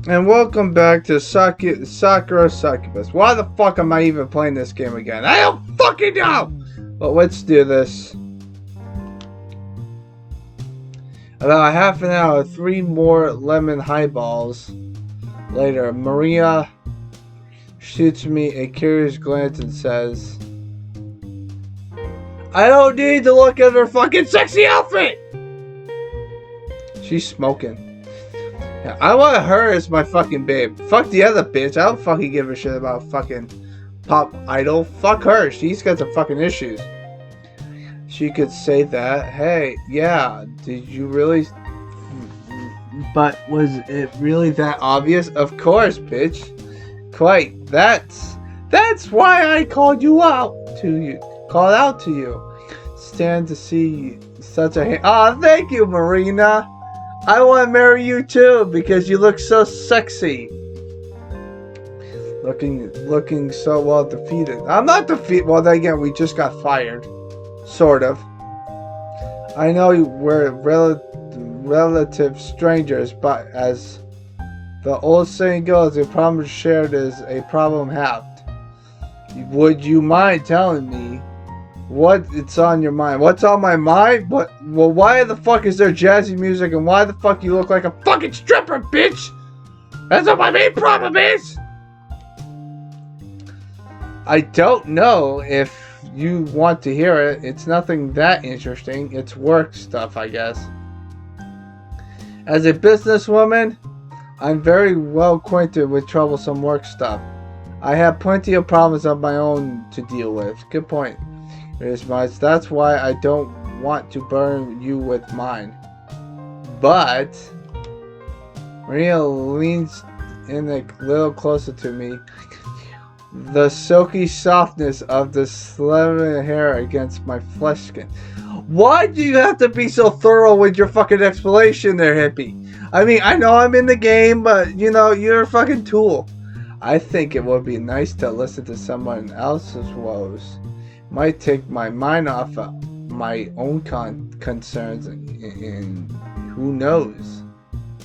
And welcome back to Sakura Succubus. Why the fuck am I even playing this game again? I don't fucking know! But let's do this. About half an hour, 3 more lemon highballs later, Maria shoots me a curious glance and says, I don't need to look at her fucking sexy outfit! She's smoking. Yeah, I want her as my fucking babe. Fuck the other bitch. I don't fucking give a shit about fucking pop idol. Fuck her. She's got some fucking issues. She could say that. Hey, yeah. Did you really? But was it really that obvious? Of course, bitch. Quite. That's why I called you out to you. Called out to you. Stand to see such a. Oh, thank you, Marina. I want to marry you too because you look so sexy. Looking so well defeated. I'm not defeated. Well, then again, we just got fired. Sort of. I know we're relative strangers, but as the old saying goes, a problem shared is a problem halved. Would you mind telling me what it's on your mind? What's on my mind? Well, why the fuck is there jazzy music and why the fuck you look like a fucking stripper, bitch? That's what my main problem is. I don't know if you want to hear it. It's nothing that interesting. It's work stuff, I guess. As a businesswoman, I'm very well acquainted with troublesome work stuff. I have plenty of problems of my own to deal with. Good point. That's why I don't want to burn you with mine. But Maria leans in a little closer to me. The silky softness of the slender hair against my flesh skin. Why do you have to be so thorough with your fucking explanation there, hippie? I mean, I know I'm in the game, but you know, you're a fucking tool. I think it would be nice to listen to someone else's woes. Might take my mind off of my own concerns and who knows,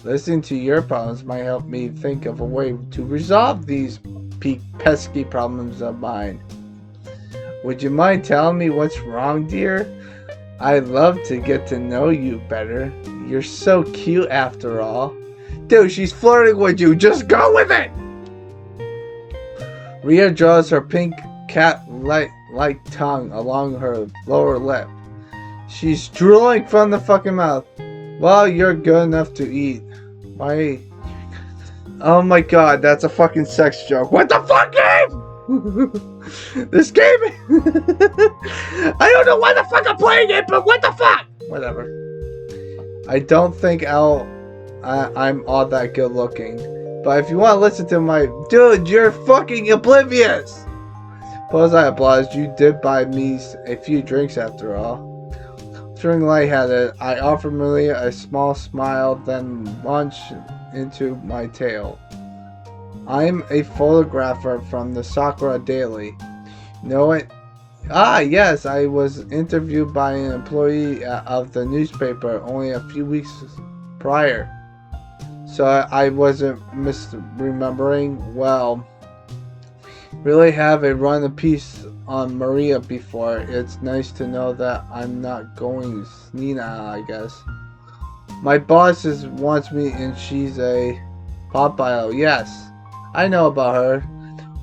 listening to your problems might help me think of a way to resolve these pesky problems of mine. Would you mind telling me what's wrong, dear? I'd love to get to know you better. You're so cute after all. Dude, she's flirting with you. Just go with it! Rhea draws her pink cat-like tongue along her lower lip. She's drooling from the fucking mouth. Well, you're good enough to eat. Why? Oh my god, that's a fucking sex joke. What the fuck, game? This game? I don't know why the fuck I'm playing it, but what the fuck? Whatever. I don't think I'm all that good looking. But if you want to listen to my... Dude, you're fucking oblivious! Suppose I obliged. You did buy me a few drinks after all. Feeling lightheaded, I offered Maria a small smile, then launched into my tale. I'm a photographer from the Sakura Daily. Know it? Ah, yes, I was interviewed by an employee of the newspaper only a few weeks prior. So I wasn't misremembering. Well, really have a run a piece on Maria before. It's nice to know that I'm not going senile, I guess. My boss wants me and she's a pop idol. Yes, I know about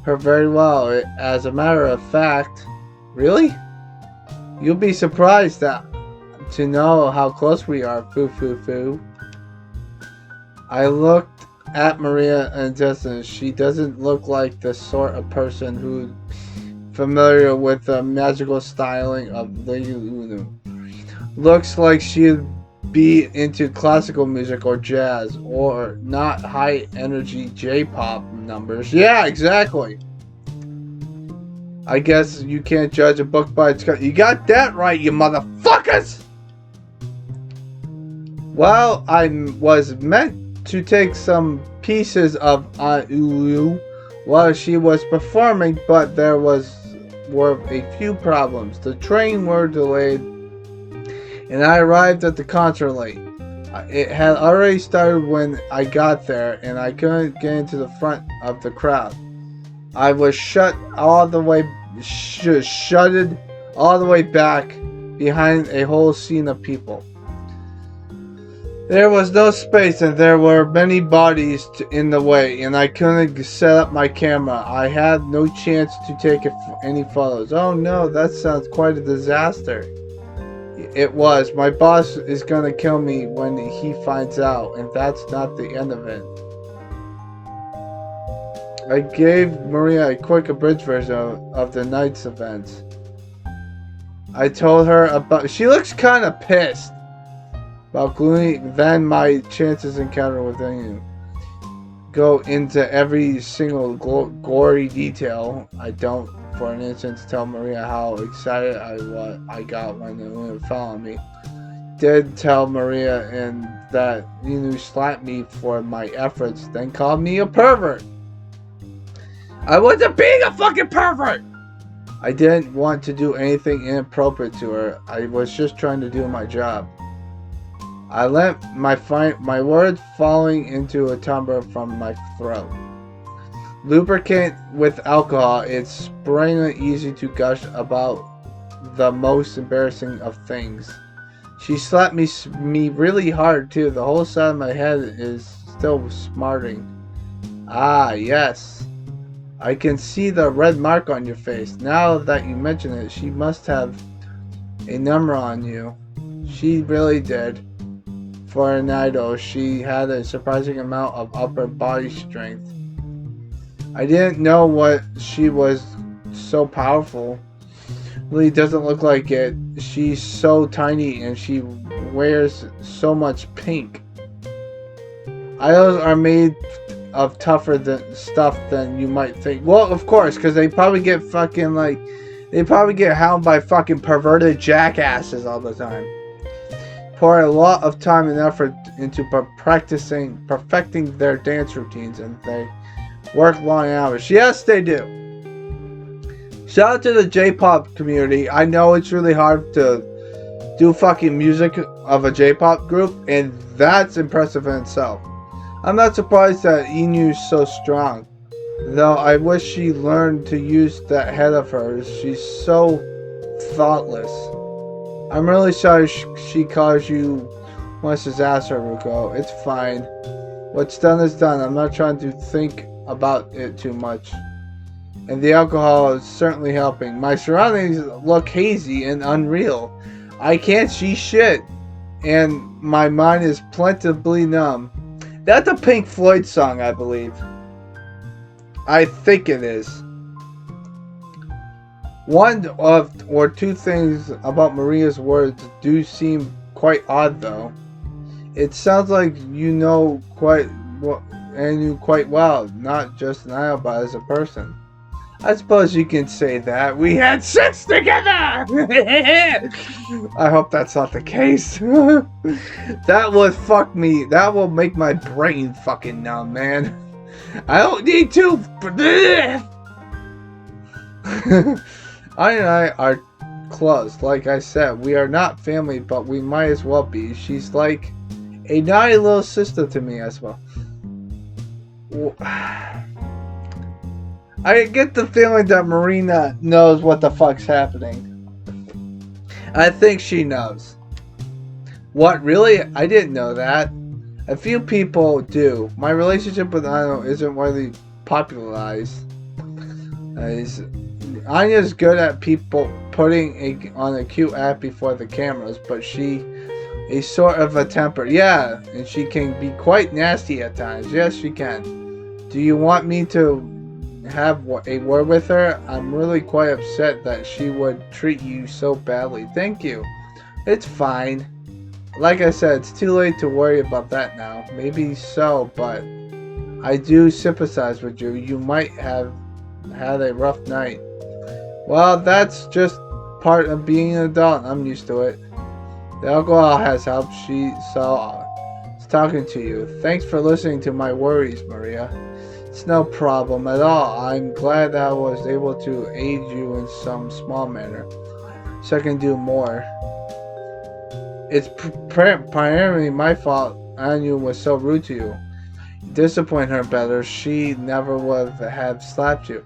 her very well. As a matter of fact, really? You'll be surprised to know how close we are. Foo foo foo. I looked at Maria and Justin. She doesn't look like the sort of person who's familiar with the magical styling of the Lulu. Looks like she'd be into classical music or jazz, or not high energy J-pop numbers. Yeah, exactly. I guess you can't judge a book by its cover. You got that right, you motherfuckers! Well, I was meant to take some pieces of Ulu while she was performing, but there were a few problems. The train were delayed, and I arrived at the concert late. It had already started when I got there, and I couldn't get into the front of the crowd. I was shut all the way, shutted all the way back behind a whole scene of people. There was no space, and there were many bodies in the way, and I couldn't set up my camera. I had no chance to take any photos. Oh no, that sounds quite a disaster. It was. My boss is gonna kill me when he finds out, and that's not the end of it. I gave Maria a quick abridged version of the night's events. I told her about. She looks kind of pissed about gloomy. Then my chances encounter with you. Go into every single gory detail. I don't, for an instance, tell Maria how excited I got when the moon fell on me. Did tell Maria and that Inu slapped me for my efforts, then called me a pervert. I wasn't being a fucking pervert! I didn't want to do anything inappropriate to her. I was just trying to do my job. I let my words falling into a tumbler from my throat. Lubricant with alcohol, it's sprayingly easy to gush about the most embarrassing of things. She slapped me really hard too. The whole side of my head is still smarting. Ah, yes. I can see the red mark on your face. Now that you mention it, she must have a number on you. She really did. For an idol, she had a surprising amount of upper body strength. I didn't know what she was so powerful. Really doesn't look like it. She's so tiny and she wears so much pink. Idols are made of tougher stuff than you might think. Well, of course, because they probably get fucking they probably get hounded by fucking perverted jackasses all the time. Pour a lot of time and effort into perfecting their dance routines, and they work long hours. Yes, they do. Shout out to the J-pop community. I know it's really hard to do fucking music of a J-pop group, and that's impressive in itself. I'm not surprised that Inu's so strong, though I wish she learned to use that head of hers. She's so thoughtless. I'm really sorry she calls you Mrs. Ass, Haruko. It's fine. What's done is done. I'm not trying to think about it too much. And the alcohol is certainly helping. My surroundings look hazy and unreal. I can't see shit. And my mind is plentifully numb. That's a Pink Floyd song, I believe. I think it is. One or two things about Maria's words do seem quite odd, though. It sounds like you know quite well, not just an idol, but as a person. I suppose you can say that. We had sex together! I hope that's not the case. That would fuck me. That will make my brain fucking numb, man. I don't need to. I and I are close. Like I said, we are not family, but we might as well be. She's like a naughty little sister to me as well. I get the feeling that Marina knows what the fuck's happening. I think she knows. What, really? I didn't know that. A few people do. My relationship with Anya isn't widely popularized. Anya's good at people putting on a cute act before the cameras, but she is sort of a temper. Yeah, and she can be quite nasty at times. Yes, she can. Do you want me to have a word with her? I'm really quite upset that she would treat you so badly. Thank you. It's fine. Like I said, it's too late to worry about that now. Maybe so, but I do sympathize with you. You might have had a rough night. Well, that's just part of being an adult. I'm used to it. The alcohol has helped. She's talking to you. Thanks for listening to my worries, Maria. It's no problem at all. I'm glad that I was able to aid you in some small manner, so I can do more. It's primarily my fault Anu was so rude to you. Disappoint her better, she never would have slapped you.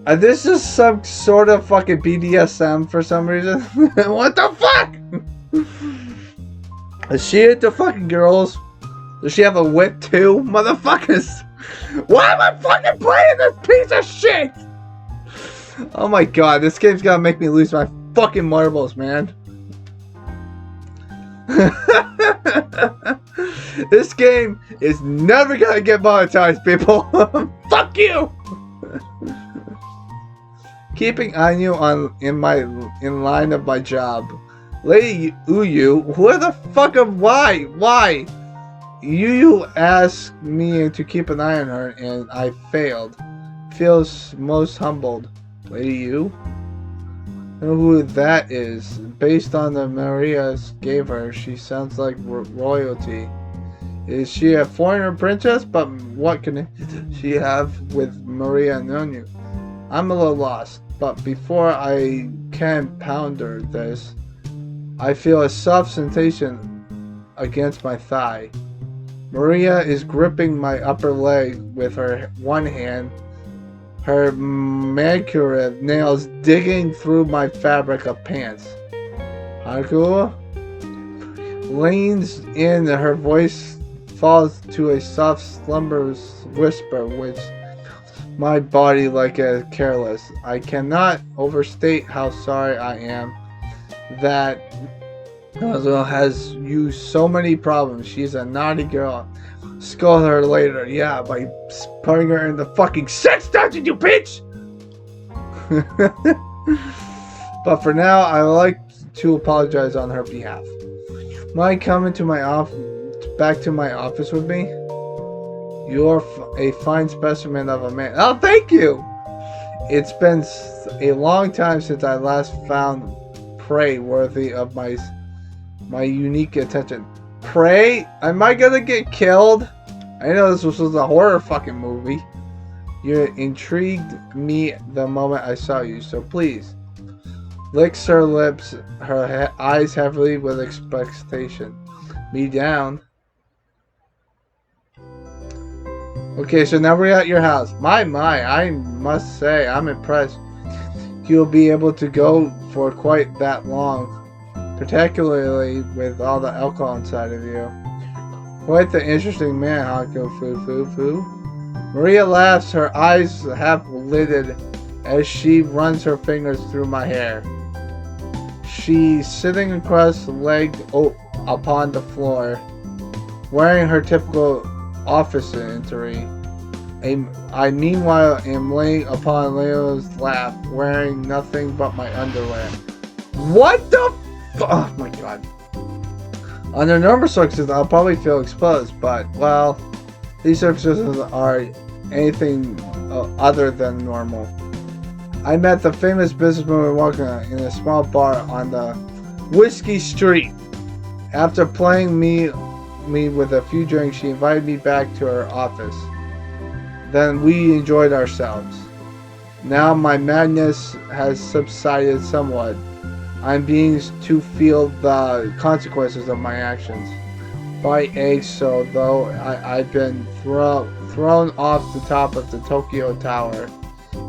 This is some sort of fucking BDSM for some reason. What the fuck? Is she into fucking girls? Does she have a wit too? Motherfuckers! Why am I fucking playing this piece of shit? Oh my god, this game's gonna make me lose my fucking marbles, man. This game is never gonna get monetized, people. Fuck you. Keeping Anu in line of my job. Lady Uyu, who the fuck of why? Why? You asked me to keep an eye on her and I failed. Feels most humbled. Lady Yu? I know who that is. Based on the Maria gave her, she sounds like royalty. Is she a foreigner princess? But what can she have with Maria Nonu? I'm a little lost, but before I can ponder this, I feel a soft sensation against my thigh. Maria is gripping my upper leg with her one hand, her manicured nails digging through my fabric of pants. Haku leans in, her voice falls to a soft slumberous whisper which fills my body like a careless. I cannot overstate how sorry I am that Hazel has you so many problems. She's a naughty girl. Scold her later, yeah, by putting her in the fucking sex dungeon, you bitch! But for now, I would like to apologize on her behalf. Mind coming to my back to my office with me? You're a fine specimen of a man. Oh, thank you! It's been a long time since I last found prey worthy of my unique attention. Prey? Am I gonna get killed? I know this was a horror fucking movie. You intrigued me the moment I saw you, so please. Licks her lips, her eyes heavily with expectation. Me down. Okay, so now we're at your house. My, I must say, I'm impressed. You'll be able to go for quite that long. Particularly with all the alcohol inside of you. Quite the interesting man, Hako Foo. Maria laughs, her eyes half lidded as she runs her fingers through my hair. She's sitting cross-legged upon the floor, wearing her typical office entry. I meanwhile am laying upon Leo's lap, wearing nothing but my underwear. What the oh my god. Under normal circumstances, I'll probably feel exposed, but, well, these circumstances are anything other than normal. I met the famous businesswoman walking in a small bar on the Whiskey Street. After playing me with a few drinks, she invited me back to her office. Then we enjoyed ourselves. Now my madness has subsided somewhat. I'm beginning to feel the consequences of my actions. By age, so though I've been thrown off the top of the Tokyo Tower,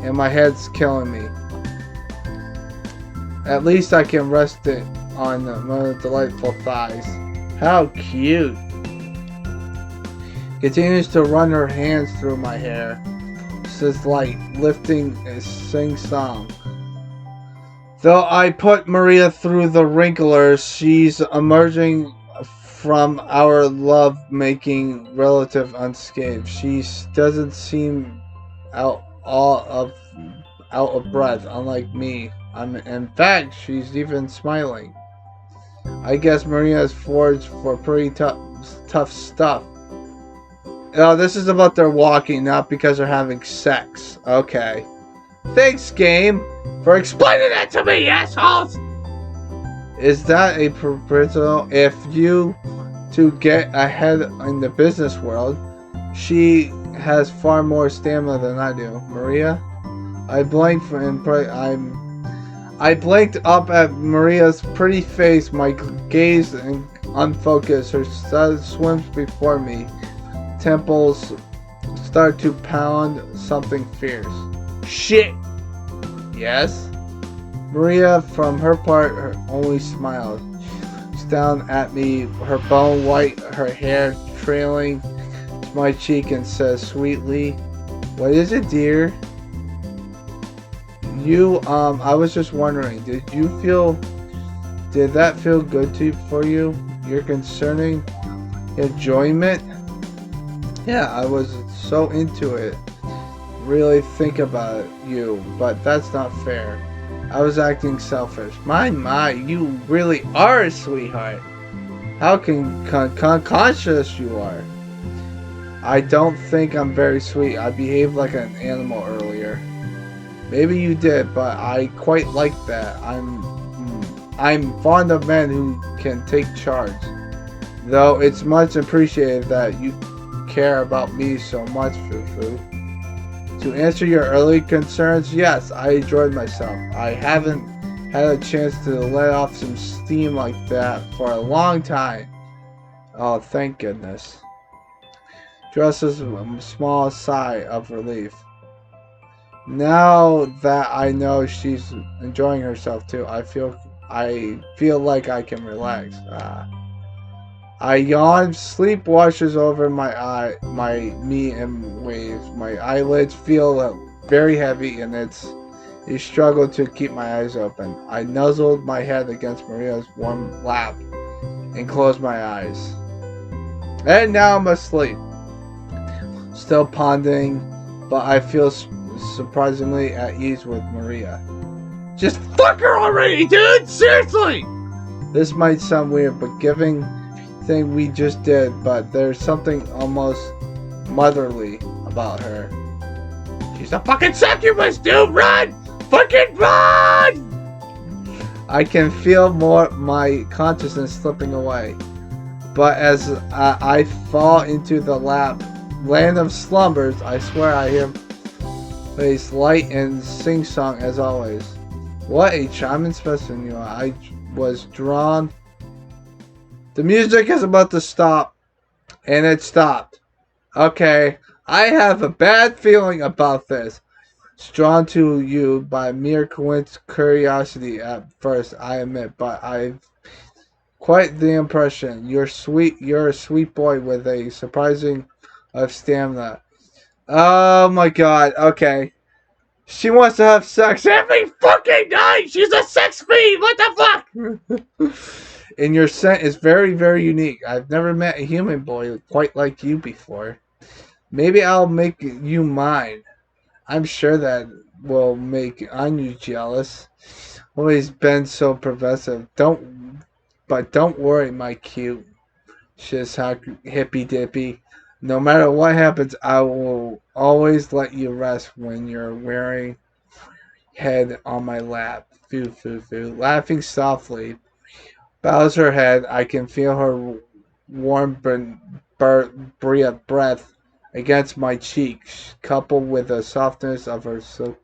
and my head's killing me. At least I can rest it on my delightful thighs. How cute! Continues to run her hands through my hair. Says like lifting a sing-song. Though I put Maria through the wrinklers, she's emerging from our love-making relative unscathed. She doesn't seem out of breath, unlike me. In fact, she's even smiling. I guess Maria is forged for pretty tough stuff. Oh, this is about their walking, not because they're having sex. Okay. Thanks, game, for explaining that to me, assholes! Is that a proposal? If you to get ahead in the business world, she has far more stamina than I do. Maria? I blank for I blinked up at Maria's pretty face, my gaze unfocused. Her sun swims before me. Temples start to pound something fierce. Shit! Yes? Maria, from her part, only smiled. She looks down at me, her bone white, her hair trailing to my cheek, and says sweetly, "What is it, dear?" I was just wondering, did that feel good for you? Your concerning enjoyment? Yeah, I was so into it. Really think about you, but that's not fair. I was acting selfish. My, you really are a sweetheart. How conscious you are. I don't think I'm very sweet. I behaved like an animal earlier. Maybe you did, but I quite like that. I'm fond of men who can take charge. Though it's much appreciated that you care about me so much, Fufu. To answer your early concerns, yes, I enjoyed myself. I haven't had a chance to let off some steam like that for a long time. Oh, thank goodness. Dresses a small sigh of relief. Now that I know she's enjoying herself too, I feel like I can relax. I yawn. Sleep washes over me in waves. My eyelids feel very heavy, and it's a struggle to keep my eyes open. I nuzzled my head against Maria's warm lap and closed my eyes. And now I'm asleep. Still pondering, but I feel surprisingly at ease with Maria. Just fuck her already, dude! Seriously! This might sound weird, but given thing we just did, but there's something almost motherly about her. She's a fucking succubus, dude! Run! Fucking run! I can feel my consciousness slipping away. But as I fall into the land of slumbers, I swear I hear face light and sing-song as always. What a charming specimen you are. I was drawn. The music is about to stop, and it stopped. Okay, I have a bad feeling about this. It's drawn to you by mere curiosity at first, I admit, but I've quite the impression. You're a sweet boy with a surprising of stamina. Oh my god, okay. She wants to have sex every fucking night! She's a sex fiend! What the fuck? And your scent is very, very unique. I've never met a human boy quite like you before. Maybe I'll make you mine. I'm sure that will make Anu jealous. Always been so pervasive. Don't worry, my cute hippy dippy. No matter what happens, I will always let you rest when you're wearing head on my lap. Foo foo foo. Laughing softly, bows her head. I can feel her warm breath against my cheeks, coupled with the softness of her silk.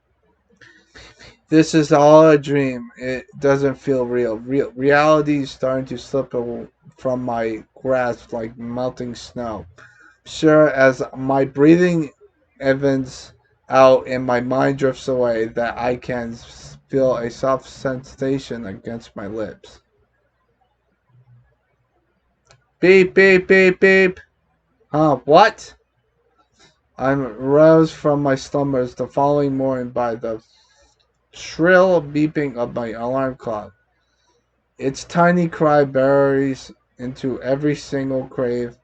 This is all a dream. It doesn't feel real. Reality is starting to slip from my grasp like melting snow. Sure, as my breathing evens out and my mind drifts away, that I can feel a soft sensation against my lips. Beep, beep, beep, beep. What? I'm roused from my slumbers the following morning by the shrill beeping of my alarm clock. Its tiny cry buries into every single crave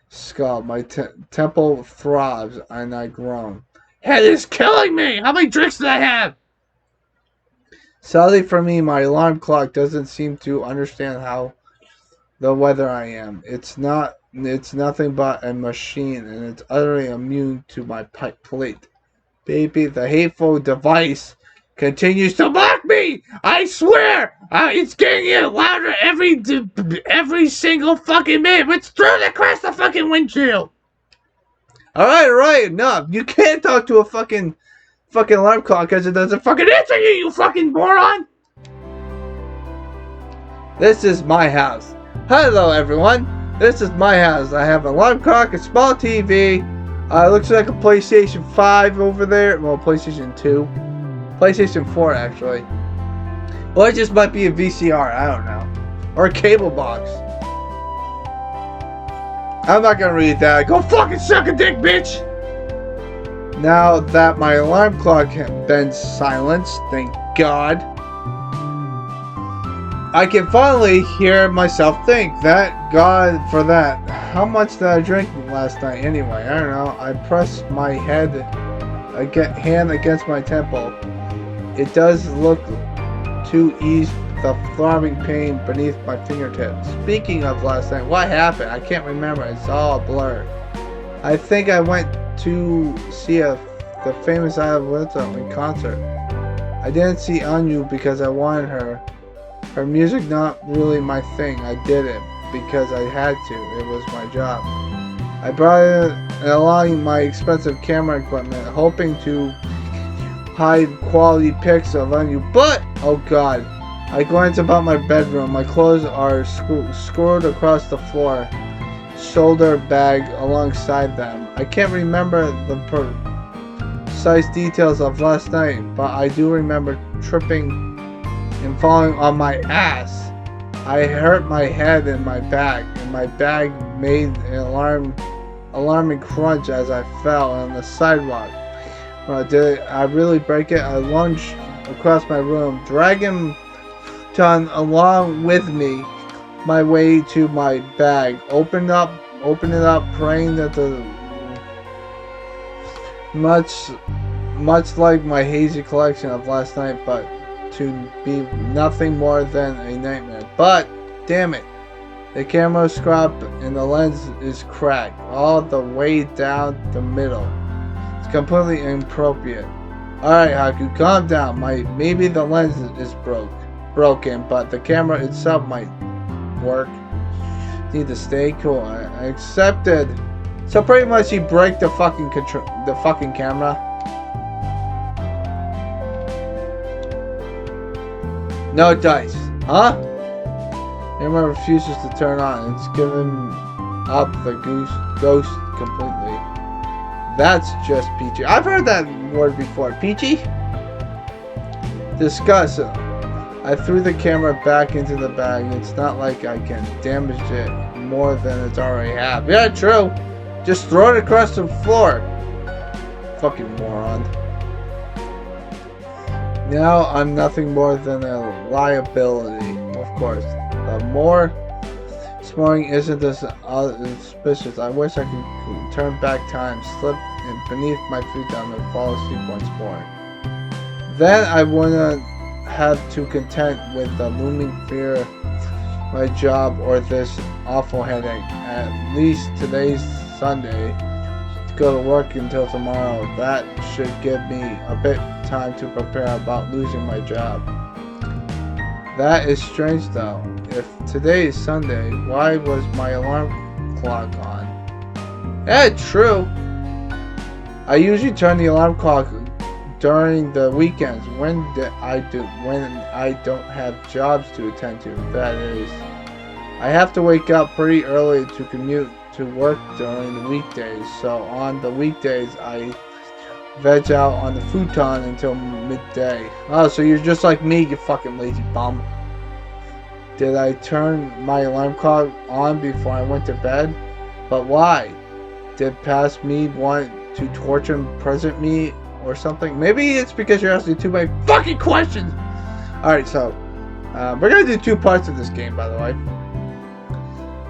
skull. My temple throbs and I groan. Head is killing me! How many drinks did I have? Sadly for me, my alarm clock doesn't seem to understand how the weather I am. It's nothing but a machine, and it's utterly immune to my plate. Baby, the hateful device continues to mock me! I swear! It's getting louder every single fucking minute. It's thrown across the fucking windshield! Alright, enough. You can't talk to a fucking alarm clock because it doesn't fucking answer you, you fucking moron! This is my house. Hello, everyone. This is my house. I have an alarm clock, a small TV. Looks like a PlayStation 5 over there. Well, PlayStation 2. PlayStation 4, actually. Or it just might be a VCR. I don't know. Or a cable box. I'm not gonna read that. Go fucking suck a dick, bitch! Now that my alarm clock has been silenced, thank God, I can finally hear myself think. That God for that. How much did I drink last night anyway? I don't know. I pressed my hand against my temple. It does look to ease the throbbing pain beneath my fingertips. Speaking of last night, what happened? I can't remember. It's all a blur. I think I went to see the famous Abuela in concert. I didn't see Anu because I wanted her. Her music not really my thing. I did it because I had to. It was my job. I brought it along my expensive camera equipment, hoping to hide quality pics of Anu. But oh God, I glance about my bedroom. My clothes are screwed across the floor. Shoulder bag alongside them. I can't remember the precise details of last night, but I do remember tripping and falling on my ass. I hurt my head and my back, and my bag made an alarming crunch as I fell on the sidewalk. Did I really break it? I lunged across my room, dragging Ton along with me, my way to my bag. Open it up, praying that the much like my hazy collection of last night, but to be nothing more than a nightmare. But damn it, the camera scrapped and the lens is cracked all the way down the middle. It's completely inappropriate. Alright, Haku, calm down. Maybe the lens is broken, but the camera itself might work. Need to stay cool. I accepted. So pretty much he break the fucking camera. No dice, huh? Camera refuses to turn on. It's given up the ghost completely. That's just peachy. I've heard that word before. Peachy? Discuss. I threw the camera back into the bag. It's not like I can damage it more than it's already have. Yeah, true. Just throw it across the floor. Fucking moron. Now I'm nothing more than a liability. Of course. The more snoring isn't as suspicious. I wish I could turn back time, slip beneath my feet down and fall asleep once more. Then I wouldn't have to contend with the looming fear, my job, or this awful headache. At least today's Sunday. To go to work until tomorrow. That should give me a bit time to prepare about losing my job. That is strange though. If today is Sunday, why was my alarm clock on? Yeah, true. I usually turn the alarm clock during the weekends when I don't have jobs to attend to. That is, I have to wake up pretty early to commute to work during the weekdays. So on the weekdays I veg out on the futon until midday. Oh, so you're just like me, you fucking lazy bum. Did I turn my alarm clock on before I went to bed? But why? Did past me want to torture and present me or something? Maybe it's because you're asking too many fucking questions. Alright, so we're gonna do 2 parts of this game, by the way.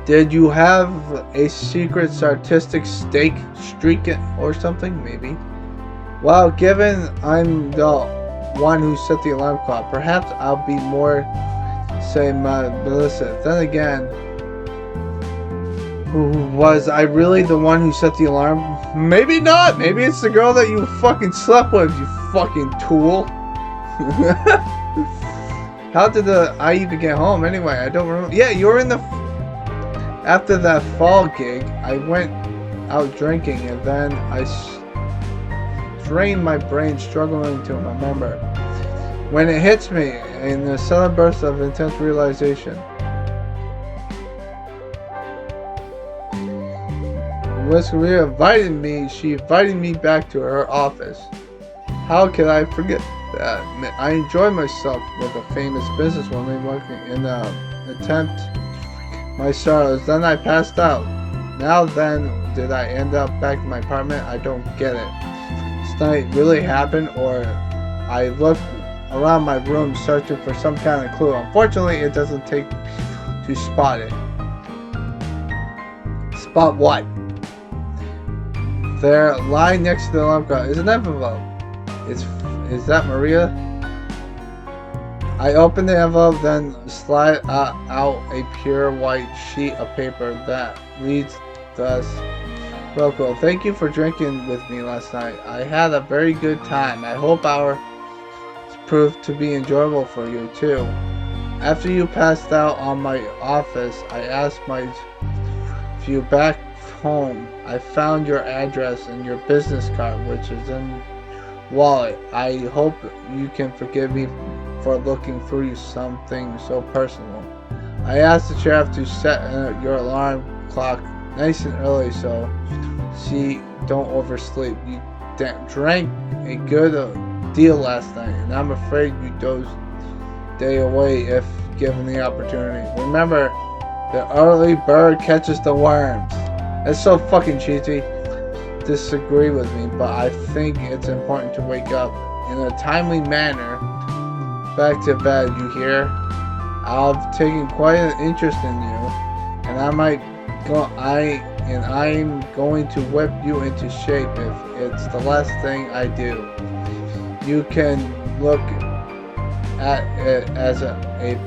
Did you have a secret artistic streak or something? Maybe. Well, given I'm the one who set the alarm clock, perhaps I'll be more, say, Melissa. Then again, was I really the one who set the alarm? Maybe not. Maybe it's the girl that you fucking slept with, you fucking tool. How did I even get home anyway? I don't remember. Yeah, you were in the... After that fall gig, I went out drinking, and then I drained my brain, struggling to remember. When it hits me in a sudden burst of intense realization, Miss Maria invited me. She invited me back to her office. How could I forget that? I enjoyed myself with a famous businesswoman working in an attempt my sorrows. Then I passed out. Now then, did I end up back in my apartment? I don't get it. This night really happened, or I looked around my room searching for some kind of clue. Unfortunately, it doesn't take to spot it. Spot what? There, lying next to the alarm clock, is an envelope. Is that Maria? I opened the envelope, then slide out a pure white sheet of paper that reads thus. Rocco, thank you for drinking with me last night. I had a very good time. I hope ours proved to be enjoyable for you too. After you passed out on my office, I asked my view back home. I found your address and your business card, which is in wallet. I hope you can forgive me for looking through something so personal. I asked the sheriff to set your alarm clock nice and early so don't oversleep. You drank a good deal last night, and I'm afraid you dozed day away if given the opportunity. Remember, the early bird catches the worms. That's so fucking cheesy. Disagree with me, but I think it's important to wake up in a timely manner. Back to bed, you hear? I've taken quite an interest in you, and I'm going to whip you into shape if it's the last thing I do. You can look at it as a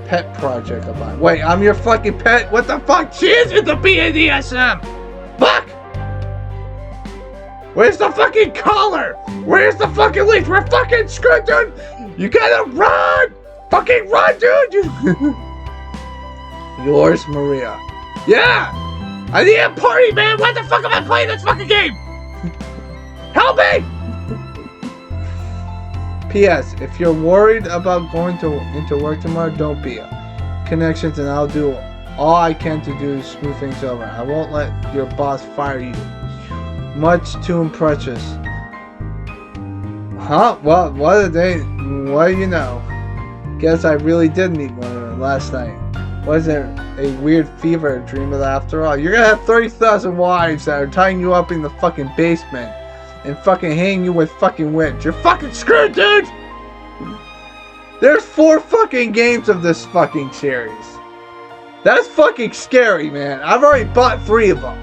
pet project of mine. Wait, I'm your fucking pet? What the fuck? She is in the BDSM! Fuck! Where's the fucking collar? Where's the fucking leash? We're fucking screwed, dude! You gotta run! Fucking run, dude! Yours, Maria. Yeah! I need a party, man! Why the fuck am I playing this fucking game? Help me! P.S. If you're worried about going into work tomorrow, don't be. Connections, and I'll do all I can to do smooth things over. I won't let your boss fire you. Much too precious. Huh? Well, what do you know? Guess I really did meet one of them last night. Wasn't a weird fever dream of that after all. You're gonna have 30,000 wives that are tying you up in the fucking basement and fucking hitting you with fucking whips. You're fucking screwed, dude! There's 4 fucking games of this fucking series. That's fucking scary, man. I've already bought 3 of them.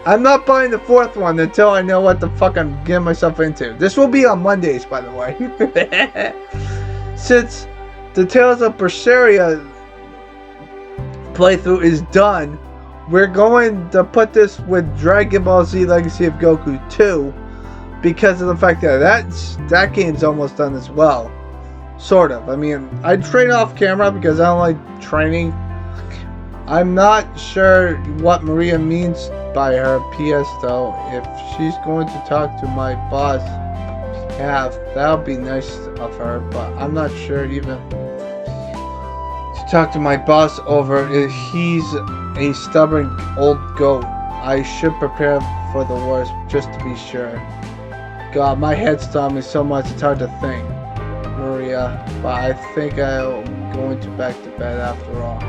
I'm not buying the 4th one until I know what the fuck I'm getting myself into. This will be on Mondays, by the way. Since the Tales of Berseria playthrough is done, we're going to put this with Dragon Ball Z Legacy of Goku 2 because of the fact that that game's almost done as well. Sort of. I mean, I train off camera because I don't like training. I'm not sure what Maria means by her PS though. If she's going to talk to my boss, that would be nice of her, but I'm not sure even to talk to my boss over if he's a stubborn old goat. I should prepare for the worst just to be sure. God, my head's telling me so much it's hard to think, Maria, but I think I'm going back to bed after all.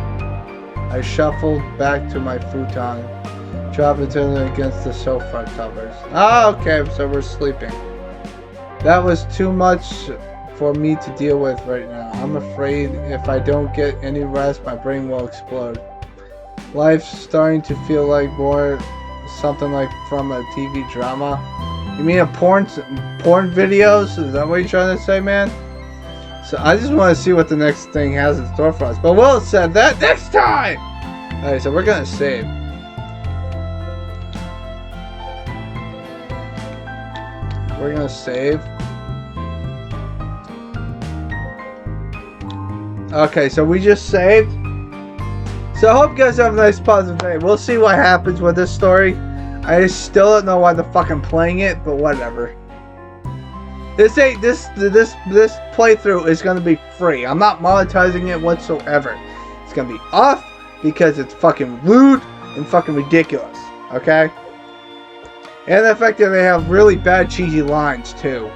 I shuffled back to my futon, dropping against the sofa covers. Ah, okay, so we're sleeping. That was too much for me to deal with right now. I'm afraid if I don't get any rest, my brain will explode. Life's starting to feel like more something like from a TV drama. You mean a porn videos? Is that what you're trying to say, man? So I just want to see what the next thing has in store for us. But we'll said that next time! Alright, so we're gonna save. We're gonna save. Okay, so we just saved. So I hope you guys have a nice positive day. We'll see what happens with this story. I still don't know why the fuck I'm playing it, but whatever. This playthrough is gonna be free. I'm not monetizing it whatsoever. It's gonna be off because it's fucking rude and fucking ridiculous. Okay? And the fact that they have really bad cheesy lines too.